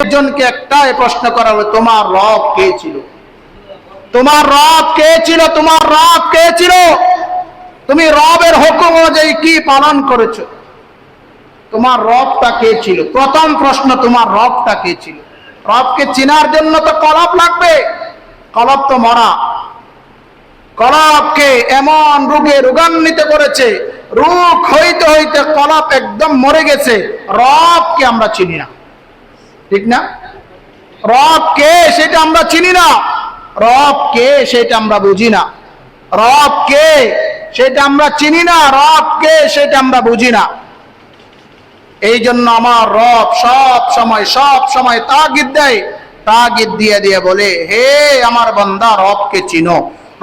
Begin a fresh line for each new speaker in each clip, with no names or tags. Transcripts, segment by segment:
একজনকে একটাই প্রশ্ন করা হলো, তোমার রব কে ছিল? তোমার রব কে ছিল? তোমার রব কে ছিল? তুমি রবের হুকুম অনুযায়ী কি পালন করেছো? তোমার রবটা কে ছিল? প্রথম প্রশ্ন, তোমার রবটা কে ছিল? রবকে চেনার জন্য তো কলব লাগবে। কলব তো মরা। কলবকে এমন রোগে রোগান্বিত করেছে, রোগ হইতে হইতে কলব একদম মরে গেছে। রবকে আমরা চিনি না, ঠিক না? রব কে সেটা আমরা চিনি না। রব কে সেটা আমরা বুঝি না। রব কে সেটা আমরা চিনি না। রব কে সেটা আমরা বুঝি না। এই জন্য আমার রব সব সময় তাগিদ দেয়। তাগিদ দিয়ে দিয়ে বলে, হে আমার বান্দা, রবকে চিনো।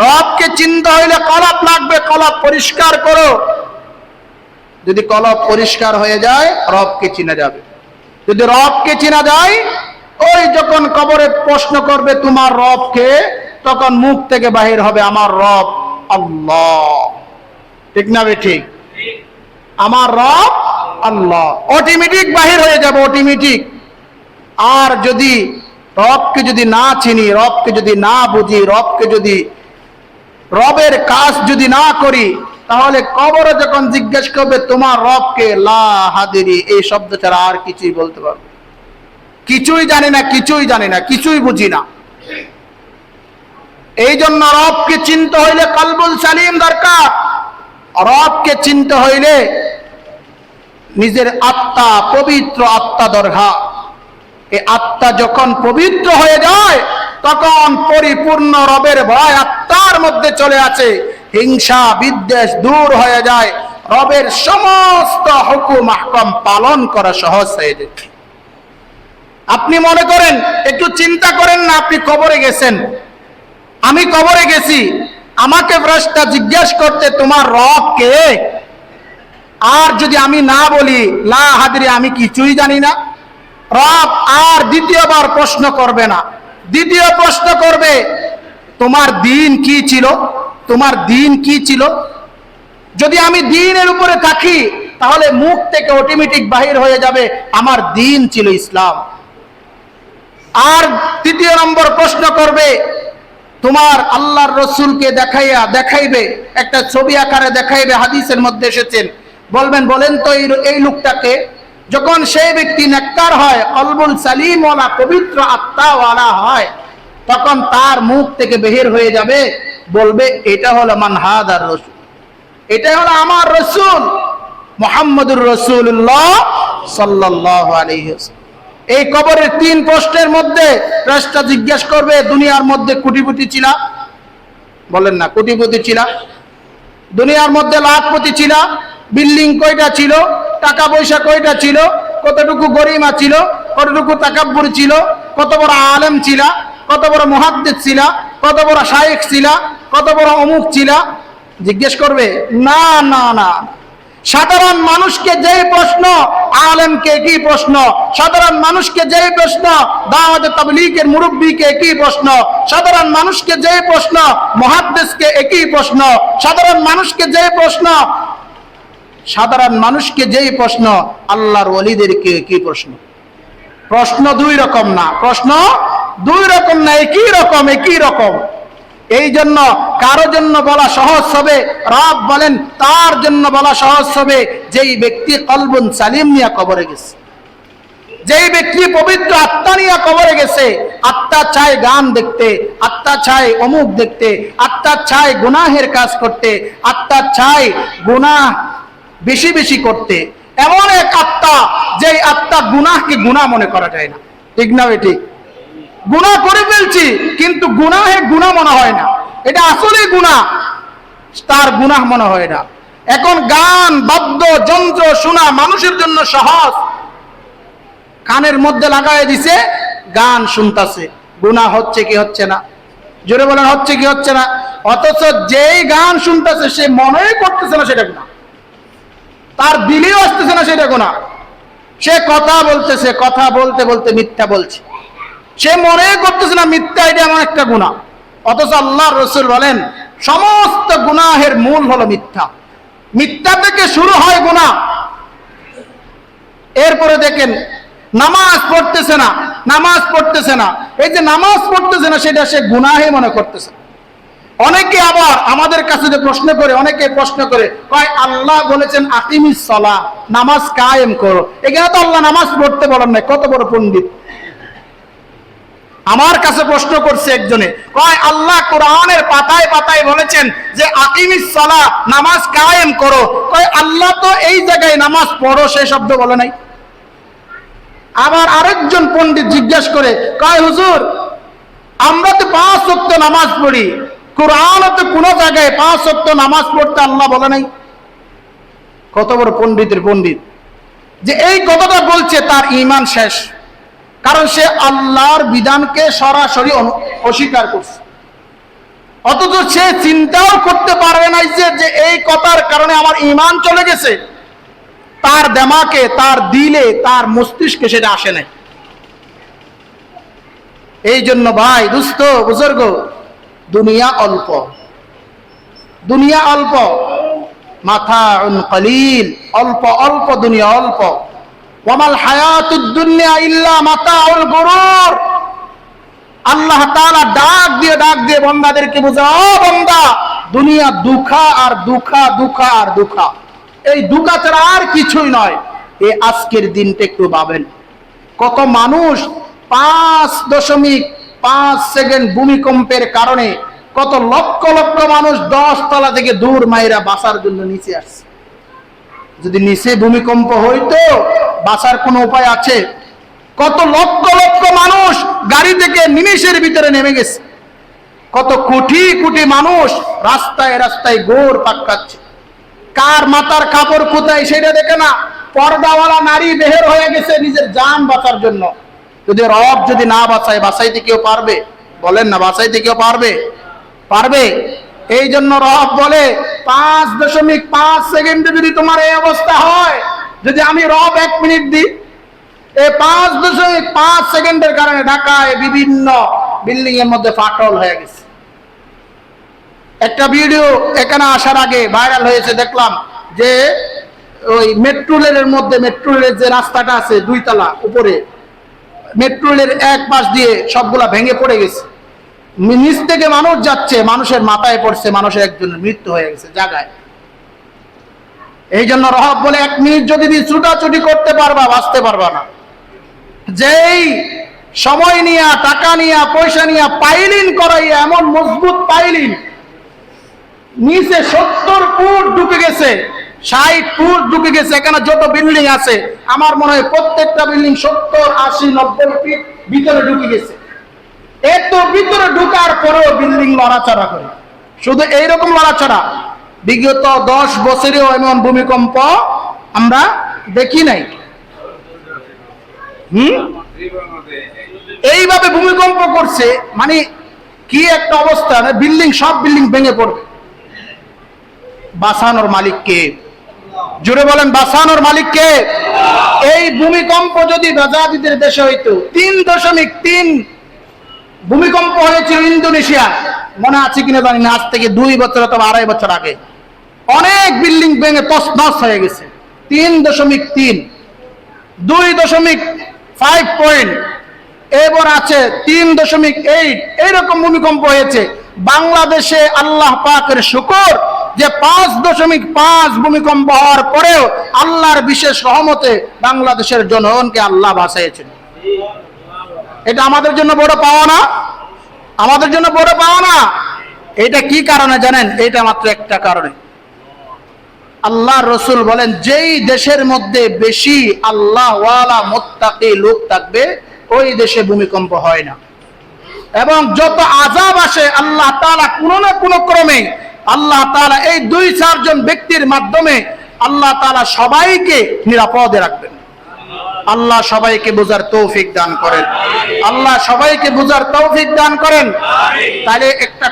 রবকে চিনতে হইলে কলব লাগবে। কলব পরিষ্কার করো। যদি কলব পরিষ্কার হয়ে যায়, রবকে চিনা যাবে। যদি রবকে চিনা যায়, ওই যখন কবরে প্রশ্ন করবে তোমার রব কে, তখন মুখ থেকে বাহির হবে আমার রব আল্লাহ। ঠিক না ঠিক? আমার রব আল্লাহ। অটোমেটিক বাহির হয়ে যাবে, অটোমেটিক। আর যদি রবকে যদি না চিনি, রবকে যদি না বুঝি, রবকে যদি রবের কাজ যদি না করি, তাহলে কবরে যখন জিজ্ঞেস করবে তোমার রবকে, লা হাদিরি, এই শব্দ ছাড়া আর কিছুই বলতে পারবে? কিছুই জানি না, কিছুই জানি না, কিছুই বুঝি না। এই জন্য রবকে চিনতে হইলে কলবুল সালিম দরকার। রবকে চিনতে হইলে নিজের আত্মা, পবিত্র আত্মা দরকার। এই আত্মা যখন পবিত্র হয়ে যায়, তখন পরিপূর্ণ রবের ভয় আত্মার মধ্যে চলে আসে। হিংসা বিদ্বেষ দূর হয়ে যায়। রবের সমস্ত হুকুম আহকাম পালন করা সহজ হয়ে যায়। আপনি মনে করেন, একটু চিন্তা করেন না, আপনি কবরে গেছেন, আমি কবরে গেছি, আমাকে ফেরেশতা জিজ্ঞেস করতে তোমার রব কে, আর যদি আমি না বলি লা হাদিরি, আমি কিছুই জানি না, রব আর দ্বিতীয়বার প্রশ্ন করবে না। দ্বিতীয় প্রশ্ন করবে তোমার দিন কি ছিল? তোমার দিন কি ছিল? যদি আমি দিনের উপরে থাকি, তাহলে মুখ থেকে অটোমেটিক বাহির হয়ে যাবে আমার দিন ছিল ইসলাম। আর তৃতীয় নম্বর প্রশ্ন করবে তোমার আল্লাহর রসুলকে দেখাইবে, একটা ছবি আকারে দেখাইবে, হাদিসের মধ্যে এসেছেন। বলবেন, বলেন তো এই লোকটাকে। যখন সেই ব্যক্তি নেককার হয়, কলবুল সালিম ওয়ালা, পবিত্র আত্মা ওয়ালা হয়, তখন তার মুখ থেকে বের হয়ে যাবে, বলবে এটা হলো মানহাদার রসুল, এটা হলো আমার রসুল মুহাম্মদুর রাসূলুল্লাহ সাল্লাল্লাহু আলাইহি ওয়াসাল্লাম। এই কবরের তিন প্রশ্নের মধ্যে ফেরেশতা জিজ্ঞেস করবে দুনিয়ার মধ্যে কোটিপতি ছিলা? বলেন না, কোটিপতি ছিলা? দুনিয়ার মধ্যে লাখপতি ছিলা? বিল্ডিং কয়টা ছিল? টাকা পয়সা কয়টা ছিল? কতটুকু গরিমা ছিল? কতটুকু তাকাব্বুর ছিল? কত বড় আলেম ছিলা? কত বড় মুহাদ্দিস ছিলা? কত বড় শাইখ ছিলা? কত বড় অমুক ছিলা? জিজ্ঞেস করবে? না না না। সাধারণ মানুষকে যেই প্রশ্ন, আলেমকে একই প্রশ্ন। সাধারণ মানুষকে যেই প্রশ্ন, দাওয়াতে তাবলীগের মুরব্বিকে একই প্রশ্ন। সাধারণ মানুষকে যেই প্রশ্ন, মুহাদ্দিসকে একই প্রশ্ন। সাধারণ মানুষকে যেই প্রশ্ন, সাধারণ মানুষকে যেই প্রশ্ন, আল্লাহর ওলিদেরকে একই প্রশ্ন। প্রশ্ন দুই রকম না, প্রশ্ন দুই রকম না, একই রকম, একই রকম। এই জন্য কারো জন্য বলা সহজ হবে, রব বলেন তার জন্য বলা সহজ হবে যেই ব্যক্তি কলবুন সালিম নিয়ে কবরে গেছে, যেই ব্যক্তি পবিত্র আত্মা নিয়ে কবরে গেছে। আত্মা চায় গান দেখতে, আত্মা চায় অমুক দেখতে, আত্মা চায় গুনাহের কাজ করতে, আত্মা চায় গুনাহ বেশি বেশি করতে। এমন এক আত্মা, যেই আত্মা গুনাহকে গুনাহ মনে করা যায় না। ঠিক না ঠিক? গুনাহ করে ফেলছি, কিন্তু গুনাহে গুনাহ মনে হয় না, এটা আসলে গুনাহ, তার গুনাহ মনে হয় না। এখন গান বাদ্য যন্ত্র শোনা মানুষের জন্য সহজ, কানের মধ্যে লাগাই দিছে, গান শুনতেছে, গুনাহ হচ্ছে কি হচ্ছে না? জোরে বলেন, হচ্ছে কি হচ্ছে না? অথচ যেই গান শুনতেছে সে মনেই করতেছে না সেটা গুনাহ, তার দিলেও আসতেছে না সেটা গুনাহ। সে কথা বলতেছে, কথা বলতে বলতে মিথ্যা বলছে, সে মনে করতেছে না মিথ্যা এটা এমন একটা গুনাহ। অথচ আল্লাহর রাসূল বলেন সমস্ত গুনাহের মূল হলো মিথ্যা। মিথ্যা থেকে শুরু হয় গুনাহ। এরপরে দেখেন নামাজ পড়তেছে না, নামাজ পড়তেছে না। এই যে নামাজ পড়তেছে না সেটা সে গুনাহে মনে করতেছে। অনেকে আবার আমাদের কাছে যে প্রশ্ন করে, অনেকে প্রশ্ন করে কয় আল্লাহ বলেছেন আকিমিস সালাহ, নামাজ কায়েম করো, এখানে তো আল্লাহ নামাজ পড়তে বলেন নাই। কত বড় পণ্ডিত! আমার কাছে প্রশ্ন করছে একজনে, কয় আল্লাহ কোরআনের পাতায় পাতায় বলেছেন যে আকিমিস সালাহ, নামাজ কায়েম করো। কয় আল্লাহ তো এই জায়গায় নামাজ পড়ো সেই শব্দ বলে নাই। আবার আরেকজন পণ্ডিত জিজ্ঞাসা করে কয় হুজুর, আমরা তো 5 ওয়াক্ত নামাজ পড়ি, কোরআনে তো কোনো জায়গায় 5 ওয়াক্ত নামাজ পড়তে আল্লাহ বলে নাই। কত বড় পণ্ডিতের পণ্ডিত যে এই কথাটা বলছে, তার ঈমান শেষ। কারণ সে আল্লাহর বিধানকে সরাসরি অস্বীকার করছে, অথচ সে চিন্তাও করতে পারবে না যে এই কথার কারণে আমার ঈমান চলে গেছে। তার দিমাগে, তার দিলে, তার মস্তিষ্কে সেটা আসে নাই। এই জন্য ভাই দুস্থ বুজুর্গ, দুনিয়া অল্প, দুনিয়া অল্প, মাতাউন কলিল, অল্প অল্প দুনিয়া অল্প। ওয়ামাল হায়াতুদ দুনিয়া ইল্লা মাতাউল গুরুর। আল্লাহ তাআলা ডাক দিয়ে বান্দাদেরকে বোঝাও, বান্দা দুনিয়া দুঃখা আর দুঃখা, দুঃখা আর দুঃখা, এই দুঃখা ছাড়া আর কিছুই নয়। এই আজকের দিনটা একটু ভাবেন, কত মানুষ 5.5 সেকেন্ড ভূমিকম্পের কারণে কত লক্ষ লক্ষ মানুষ 10 তলা থেকে দূর মাইরা বাঁচার জন্য নিচে আসছে। যদি নিচে ভূমিকম্প হইতো বাঁচার কোনো উপায় আছে? কত লক্ষ লক্ষ মানুষ গাড়ি থেকে নিমেষের ভিতরে নেমে গেছে। কত কোটি কোটি মানুষ রাস্তায় রাস্তায় গোড় পাকাচ্ছে। কার মাথার কাপড় কোথায় সেটা দেখে না, পর্দাওয়ালা নারী বের হয়ে গেছে নিজের জান বাঁচার জন্য। যদি রব যদি না বাঁচায়, বাঁচাইতে কেউ পারবে? বলেন না, বাঁচাইতে কেউ পারবে? পারবে? এই জন্য রব বলে 5.5 সেকেন্ডে যদি তোমার এই অবস্থা হয়, যদি আমি রব 1 মিনিট দিই, এই 5.5 সেকেন্ডের কারণে ঢাকায় বিভিন্ন বিল্ডিং এর মধ্যে ফাটল হয়ে গেছে। একটা ভিডিও এখানে আসার আগে ভাইরাল হয়েছে, দেখলাম যে ওই মেট্রো রেলের মধ্যে, মেট্রো রেলের যে রাস্তাটা আছে 2 তলা উপরে, মেট্রো রেলের এক পাশ দিয়ে সবগুলা ভেঙে পড়ে গেছে। নিচ থেকে মানুষ যাচ্ছে, মানুষের মাথায় পড়ছে, মানুষের একজনের মৃত্যু হয়ে গেছে জায়গায়। এই জন্য রব বলে 1 মিনিট যদি ছুটাছুটি করতে পারবা, বাঁচতে পারবা না। যেই সময় নিয়া, টাকা নিয়া, পয়সা নিয়া পাইলিন করাইয়া, এমন মজবুত পাইলিন নিচে 70 ফুট ঢুকে গেছে, 60 ফুট ঢুকে গেছে। এখানে যত বিল্ডিং আছে আমার মনে হয় প্রত্যেকটা বিল্ডিং 70, 80, 90 ফিট ভিতরে ঢুকে গেছে। এত ভিতরে ঢুকার পরেও বিল্ডিং লড়াচড়া করে। শুধু এইরকম লড়াচড়া বিগত 10 বছরেও এমন ভূমিকম্প আমরা দেখি নাই। এইভাবে ভূমিকম্প করছে, মানে কি একটা অবস্থা, বিল্ডিং, সব বিল্ডিং ভেঙে পড়বে। বাঁচানোর মালিক কে? জোরে বলেন, বাঁচানোর মালিক কে? এই ভূমিকম্প যদি রাজাদিদের দেশে হইতো, 3.3 ভূমিকম্প হয়েছিল ইন্দোনেশিয়া, মনে আছে কিনা জানি না, আজ থেকে 2 বছর অথবা 2.5 বছর আগে। অনেক বিল্ডিং ভেঙে তছনছ হয়ে গেছে। 3.3, 2.5 পয়েন্ট, এবার আছে 3.8, এইরকম ভূমিকম্প হয়েছে। বাংলাদেশে আল্লাহ পাকের শুকর যে 5.5 ভূমিকম্প হওয়ার পরেও আল্লাহর বিশেষ রহমতে বাংলাদেশের জনগণকে আল্লাহ বাঁচিয়েছেন। এটা আমাদের জন্য বড় পাওয়া না? আমাদের জন্য বড় পাওয়া না? এটা কি কারণে জানেন? এটা মাত্র একটা কারণে। আল্লাহ রসুল বলেন, যেই দেশের মধ্যে বেশি আল্লাহ ওয়ালা মুত্তাকি লোক থাকবে ওই দেশে ভূমিকম্প হয় না। এবং যত আযাব আসে আল্লাহ তাআলা কোনো না কোনো ক্রমে আল্লাহ তাআলা এই 2-4 জন ব্যক্তির মাধ্যমে আল্লাহ তাআলা সবাইকে নিরাপদে রাখবেন। আল্লাহ সবাইকে বোঝার তৌফিক দান করেন। আল্লাহ সবাইকে বোঝার তৌফিক দান করেন। তাহলে একটা